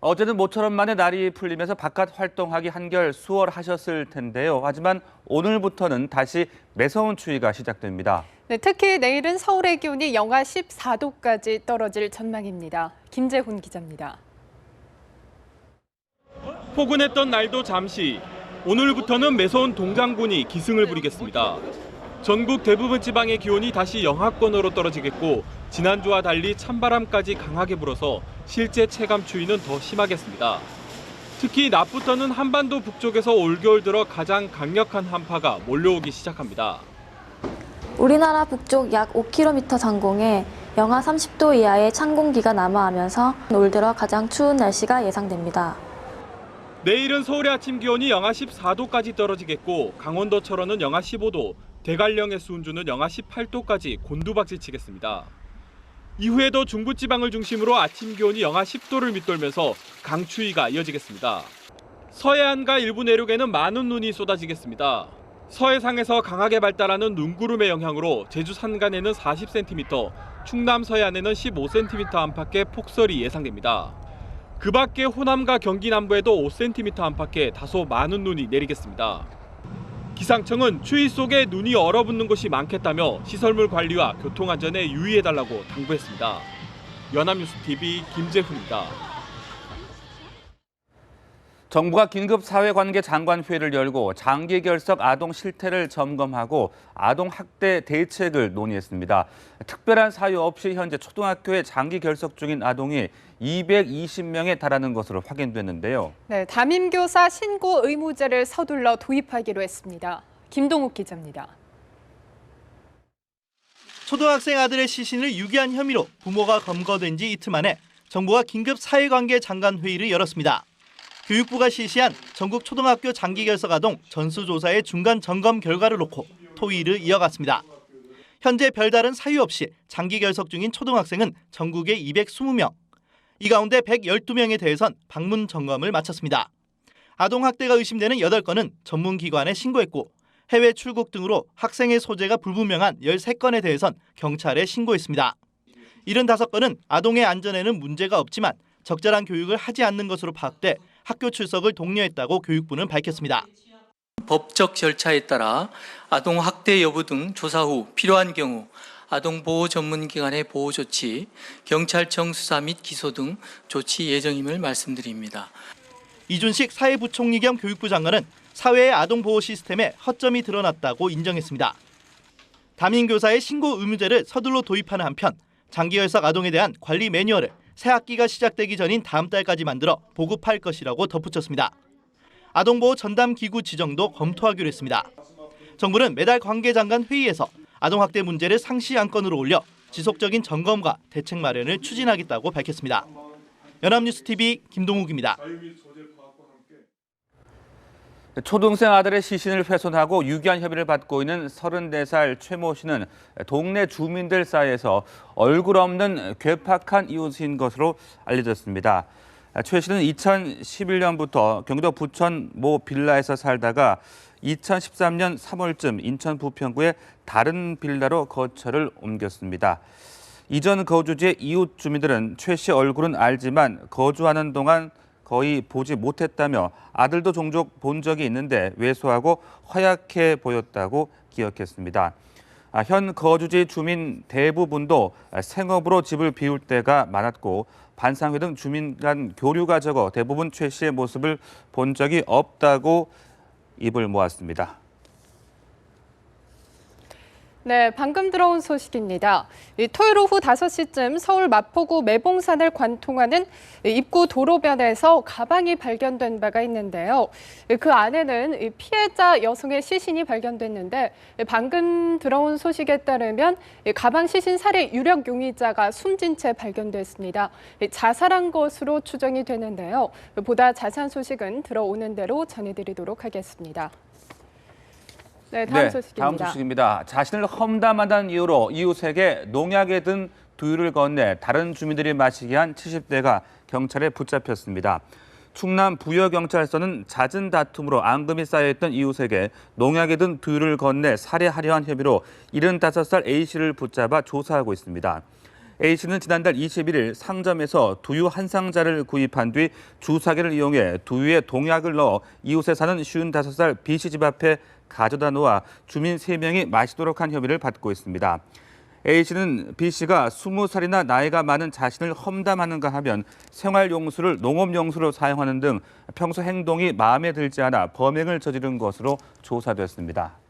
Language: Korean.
어제는 모처럼 만에 날이 풀리면서 바깥 활동하기 한결 수월하셨을 텐데요. 하지만 오늘부터는 다시 매서운 추위가 시작됩니다. 네, 특히 내일은 서울의 기온이 영하 14도까지 떨어질 전망입니다. 김재훈 기자입니다. 포근했던 날도 잠시, 오늘부터는 매서운 동장군이 기승을 부리겠습니다. 전국 대부분 지방의 기온이 다시 영하권으로 떨어지겠고 지난주와 달리 찬바람까지 강하게 불어서 실제 체감 추위는 더 심하겠습니다. 특히 낮부터는 한반도 북쪽에서 올겨울 들어 가장 강력한 한파가 몰려오기 시작합니다. 우리나라 북쪽 약 5km 상공에 영하 30도 이하의 찬 공기가 남하하면서 올 들어 가장 추운 날씨가 예상됩니다. 내일은 서울의 아침 기온이 영하 14도까지 떨어지겠고 강원도 철원은 영하 15도, 대관령의 수운주는 영하 18도까지 곤두박질치겠습니다. 이후에도 중부지방을 중심으로 아침 기온이 영하 10도를 밑돌면서 강추위가 이어지겠습니다. 서해안과 일부 내륙에는 많은 눈이 쏟아지겠습니다. 서해상에서 강하게 발달하는 눈구름의 영향으로 제주 산간에는 40cm, 충남 서해안에는 15cm 안팎의 폭설이 예상됩니다. 그 밖에 호남과 경기 남부에도 5cm 안팎의 다소 많은 눈이 내리겠습니다. 기상청은 추위 속에 눈이 얼어붙는 곳이 많겠다며 시설물 관리와 교통안전에 유의해달라고 당부했습니다. 연합뉴스TV 김재훈입니다. 정부가 긴급 사회관계 장관회의를 열고 장기 결석 아동 실태를 점검하고 아동 학대 대책을 논의했습니다. 특별한 사유 없이 현재 초등학교에 장기 결석 중인 아동이 220명에 달하는 것으로 확인됐는데요. 네, 담임교사 신고 의무제를 서둘러 도입하기로 했습니다. 김동욱 기자입니다. 초등학생 아들의 시신을 유기한 혐의로 부모가 검거된 지 이틀 만에 정부가 긴급 사회관계 장관회의를 열었습니다. 교육부가 실시한 전국 초등학교 장기 결석 아동 전수조사의 중간 점검 결과를 놓고 토의를 이어갔습니다. 현재 별다른 사유 없이 장기 결석 중인 초등학생은 전국에 220명. 이 가운데 112명에 대해선 방문 점검을 마쳤습니다. 아동 학대가 의심되는 8건은 전문기관에 신고했고 해외 출국 등으로 학생의 소재가 불분명한 13건에 대해선 경찰에 신고했습니다. 75건은 아동의 안전에는 문제가 없지만 적절한 교육을 하지 않는 것으로 파악돼 학교 출석을 독려했다고 교육부는 밝혔습니다. 법적 절차에 따라 아동 학대 여부 등 조사 후 필요한 경우 아동보호 전문기관의 보호 조치, 경찰청 수사 및 기소 등 조치 예정임을 말씀드립니다. 이준식 사회부총리 겸 교육부 장관은 사회의 아동보호 시스템에 허점이 드러났다고 인정했습니다. 담임교사의 신고 의무제를 서둘러 도입하는 한편 장기결석 아동에 대한 관리 매뉴얼을 새 학기가 시작되기 전인 다음 달까지 만들어 보급할 것이라고 덧붙였습니다. 아동보호 전담기구 지정도 검토하기로 했습니다. 정부는 매달 관계장관 회의에서 아동학대 문제를 상시 안건으로 올려 지속적인 점검과 대책 마련을 추진하겠다고 밝혔습니다. 연합뉴스TV 김동욱입니다. 초등생 아들의 시신을 훼손하고 유기한 혐의를 받고 있는 34살 최모 씨는 동네 주민들 사이에서 얼굴 없는 괴팍한 이웃인 것으로 알려졌습니다. 최 씨는 2011년부터 경기도 부천 모 빌라에서 살다가 2013년 3월쯤 인천 부평구의 다른 빌라로 거처를 옮겼습니다. 이전 거주지의 이웃 주민들은 최 씨 얼굴은 알지만 거주하는 동안 거의 보지 못했다며 아들도 종종 본 적이 있는데 왜소하고 허약해 보였다고 기억했습니다. 현 거주지 주민 대부분도 생업으로 집을 비울 때가 많았고 반상회 등 주민 간 교류가 적어 대부분 최 씨의 모습을 본 적이 없다고 입을 모았습니다. 네, 방금 들어온 소식입니다. 토요일 오후 5시쯤 서울 마포구 매봉산을 관통하는 입구 도로변에서 가방이 발견된 바가 있는데요. 그 안에는 피해자 여성의 시신이 발견됐는데 방금 들어온 소식에 따르면 가방 시신 살해 유력 용의자가 숨진 채 발견됐습니다. 자살한 것으로 추정이 되는데요. 보다 자세한 소식은 들어오는 대로 전해드리도록 하겠습니다. 네, 다음 소식입니다. 자신을 험담하다는 이유로 이웃에게 농약에 든 두유를 건네 다른 주민들이 마시게 한 70대가 경찰에 붙잡혔습니다. 충남 부여경찰서는 잦은 다툼으로 앙금이 쌓여있던 이웃에게 농약에 든 두유를 건네 살해하려 한 혐의로 75살 A씨를 붙잡아 조사하고 있습니다. A씨는 지난달 21일 상점에서 두유 한 상자를 구입한 뒤 주사기를 이용해 두유에 동약을 넣어 이웃에 사는 55살 B씨 집 앞에 가져다 놓아 주민 3명이 마시도록 한 혐의를 받고 있습니다. A씨는 B씨가 20살이나 나이가 많은 자신을 험담하는가 하면 생활용수를 농업용수로 사용하는 등 평소 행동이 마음에 들지 않아 범행을 저지른 것으로 조사됐습니다.